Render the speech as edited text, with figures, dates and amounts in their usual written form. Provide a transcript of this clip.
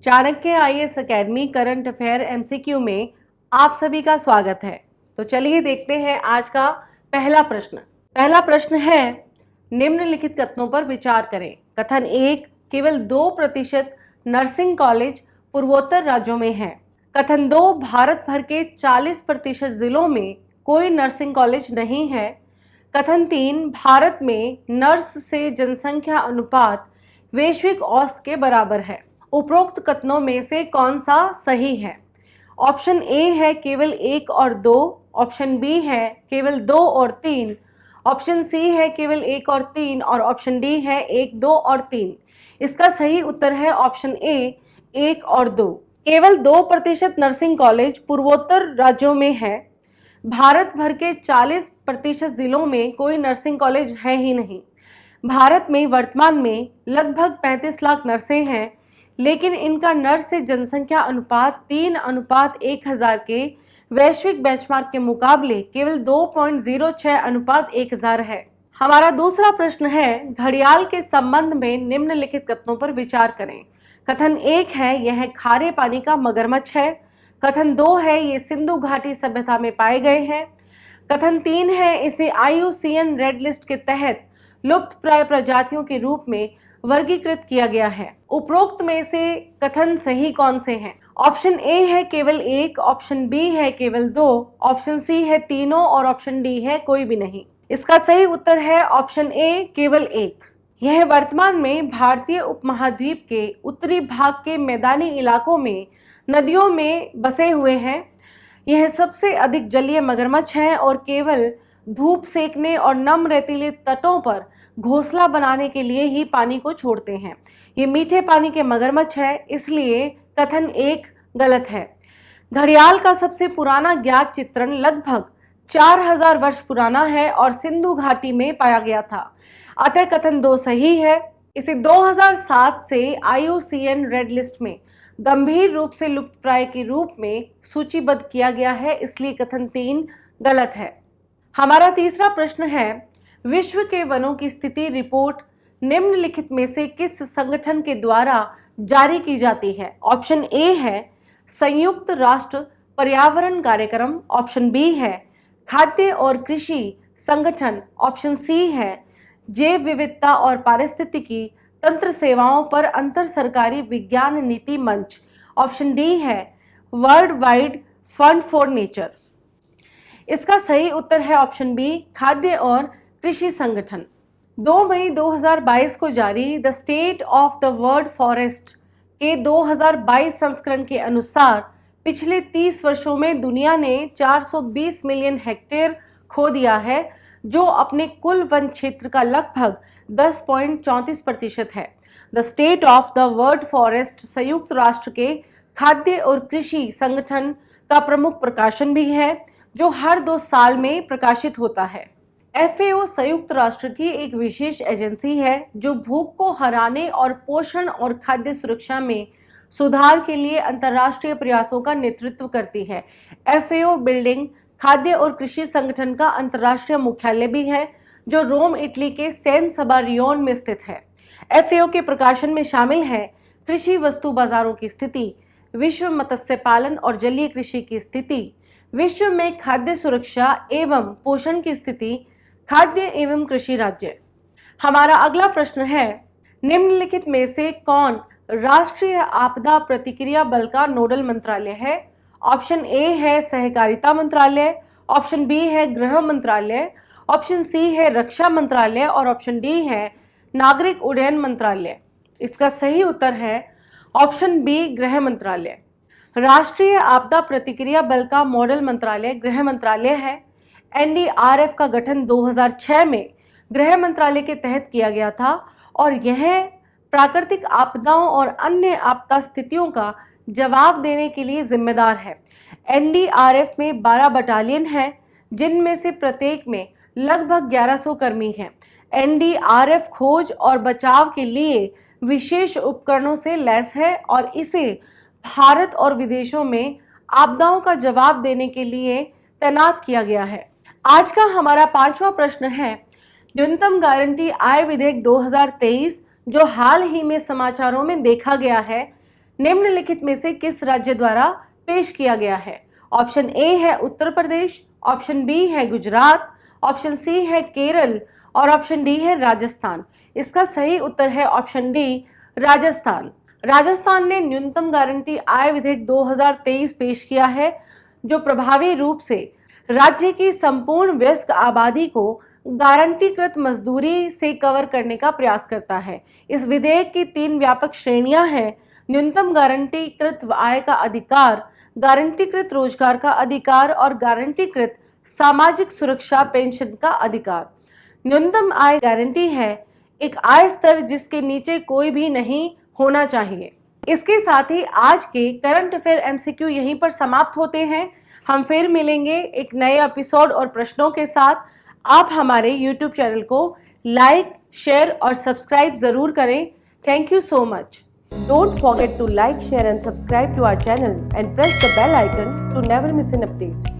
Chanakya IAS academy current affair MCQ में आप सभी का स्वागत है। तो चलिए देखते हैं आज का पहला प्रश्न। पहला प्रश्न है, निम्नलिखित कथनों पर विचार करें। कथन 1, केवल 2% नर्सिंग कॉलेज पूर्वोत्तर राज्यों में है। कथन 2, भारत भर के 40% जिलों में कोई नर्सिंग कॉलेज नहीं है। कथन 3, भारत में नर्स से जनसंख्या अनुपात वैश्विक औसत के बराबर है। उपरोक्त कथनों में से कौन सा सही है? ऑप्शन ए है केवल 1 और 2, ऑप्शन बी है केवल 2 और 3, ऑप्शन सी है केवल 1 और 3 और ऑप्शन डी है 1, 2 और 3। इसका सही उत्तर है ऑप्शन ए, 1 और 2। केवल 2% नर्सिंग कॉलेज पूर्वोत्तर राज्यों में है। भारत भर के 40% जिलों में कोई नर्सिंग कॉलेज है ही नहीं। भारत में वर्तमान में लगभग 35 लाख नर्सें हैं, लेकिन इनका नर्स से जनसंख्या अनुपात 3:1000 के वैश्विक बेंचमार्क के मुकाबले केवल 2.06:1000 है। हमारा दूसरा प्रश्न है, घड़ियाल के संबंध में निम्नलिखित कथनों पर विचार करें। कथन 1 है, यह खारे पानी का मगरमच्छ है। कथन 2 है, ये सिंधु घाटी सभ्यता में पाए गए हैं। कथन 3 है, इसे IUCN रेड लिस्ट के तहत लुप्त प्राय प्रजातियों के रूप में वर्गीकृत किया गया है। उपरोक्त में से कथन सही कौन से हैं? ऑप्शन ए है केवल 1, ऑप्शन बी है केवल 2, ऑप्शन सी है तीनों और ऑप्शन डी है कोई भी नहीं। इसका सही उत्तर है ऑप्शन ए, केवल 1। यह वर्तमान में भारतीय उपमहाद्वीप के उत्तरी भाग के मैदानी इलाकों में नदियों में बसे हुए हैं। यह सबसे अधिक जलीय मगरमच्छ है और केवल धूप सेकने और नम रेतीले तटों पर घोंसला बनाने के लिए ही पानी को छोड़ते हैं। ये मीठे पानी के मगरमच्छ है, इसलिए कथन 1 गलत है। घड़ियाल का सबसे पुराना ज्ञात चित्रण लगभग 4000 वर्ष पुराना है और सिंधु घाटी में पाया गया था। अतः कथन 2 सही है। इसे 2007 से IUCN रेड लिस्ट में गंभीर रूप से लुप्तप्राय के रूप में सूचीबद्ध किया गया है, इसलिए कथन 3 गलत है। हमारा तीसरा प्रश्न है, विश्व के वनों की स्थिति रिपोर्ट निम्नलिखित में से किस संगठन के द्वारा जारी की जाती है? ऑप्शन ए है संयुक्त राष्ट्र पर्यावरण कार्यक्रम, ऑप्शन बी है खाद्य और कृषि संगठन, ऑप्शन सी है जैव विविधता और पारिस्थितिकी तंत्र सेवाओं पर अंतर सरकारी विज्ञान नीति मंच, ऑप्शन डी है world wide fund for nature. इसका सही उत्तर है ऑप्शन बी, खाद्य और कृषि संगठन। 2 मई 2022 को जारी the state of the world forest के 2022 संस्करण के अनुसार पिछले 30 वर्षों में दुनिया ने 420 मिलियन हेक्टेयर खो दिया है, जो अपने कुल वन क्षेत्र का लगभग 10.34% है। The state of the world forest संयुक्त राष्ट्र के खाद्य और कृषि संगठन का प्रमुख प्रकाशन भी है, जो हर 2 साल में प्रकाशित होता है। FAO संयुक्त राष्ट्र की एक विशेष एजेंसी है जो भूख को हराने और पोषण और खाद्य सुरक्षा में सुधार के लिए अंतर्राष्ट्रीय प्रयासों का नेतृत्व करती है। FAO बिल्डिंग खाद्य और कृषि संगठन का अंतर्राष्ट्रीय मुख्यालय भी है, जो रोम, इटली के सैन सबारियोन में स्थित है। FAO के प्रकाशन में शामिल है कृषि वस्तु बाजारों की स्थिति, विश्व मत्स्य पालन और जलीय कृषि की स्थिति, विश्व में खाद्य सुरक्षा एवं पोषण की स्थिति, खाद्य एवं कृषि राज्य। हमारा अगला प्रश्न है, निम्नलिखित में से कौन राष्ट्रीय आपदा प्रतिक्रिया बल का नोडल मंत्रालय है? ऑप्शन ए है सहकारिता मंत्रालय, ऑप्शन बी है गृह मंत्रालय, ऑप्शन सी है रक्षा मंत्रालय और ऑप्शन डी है नागरिक उड्डयन मंत्रालय। इसका सही उत्तर है ऑप्शन बी, गृह मंत्रालय। राष्ट्रीय आपदा प्रतिक्रिया बल का मॉडल मंत्रालय गृह मंत्रालय है। NDRF का गठन 2006 में गृह मंत्रालय के तहत किया गया था और यह प्राकृतिक आपदाओं और अन्य आपदा स्थितियों का जवाब देने के लिए जिम्मेदार है। NDRF में 12 बटालियन हैं, जिनमें से प्रत्येक में लगभग 1100 कर्मी हैं। NDRF खोज और बचाव के लिए विशेष उपकरणों से लैस है और इसे भारत और विदेशों में आपदाओं का जवाब देने के लिए तैनात किया गया है। आज का हमारा 5वां प्रश्न है, न्यूनतम गारंटी आय विधेयक 2023 जो हाल ही में समाचारों में देखा गया है, निम्नलिखित में से किस राज्य द्वारा पेश किया गया है? ऑप्शन ए है उत्तर प्रदेश, ऑप्शन बी है गुजरात, ऑप्शन सी है केरल और ऑप्शन डी है राजस्थान। इसका सही उत्तर है ऑप्शन डी, राजस्थान। राजस्थान ने न्यूनतम गारंटी आय विधेयक 2023 पेश किया है, जो प्रभावी रूप से राज्य की संपूर्ण वयस्क आबादी को गारंटीकृत मजदूरी से कवर करने का प्रयास करता है। इस विधेयक की 3 व्यापक श्रेणियां हैं: न्यूनतम गारंटीकृत आय का अधिकार, गारंटीकृत रोजगार का अधिकार और गारंटीकृत सामाजिक सुरक्षा पेंशन का अधिकार। न्यूनतम आय गारंटी है एक आय स्तर जिसके नीचे कोई भी नहीं होना चाहिए। इसके साथ ही आज के करंट अफेयर एमसीक्यू यहीं पर समाप्त होते हैं। हम फिर मिलेंगे एक नए एपिसोड और प्रश्नों के साथ। आप हमारे यूट्यूब चैनल को लाइक, शेयर और सब्सक्राइब जरूर करें। Thank you so much. Don't forget to like, share and subscribe to our channel and press the bell icon to never miss an update.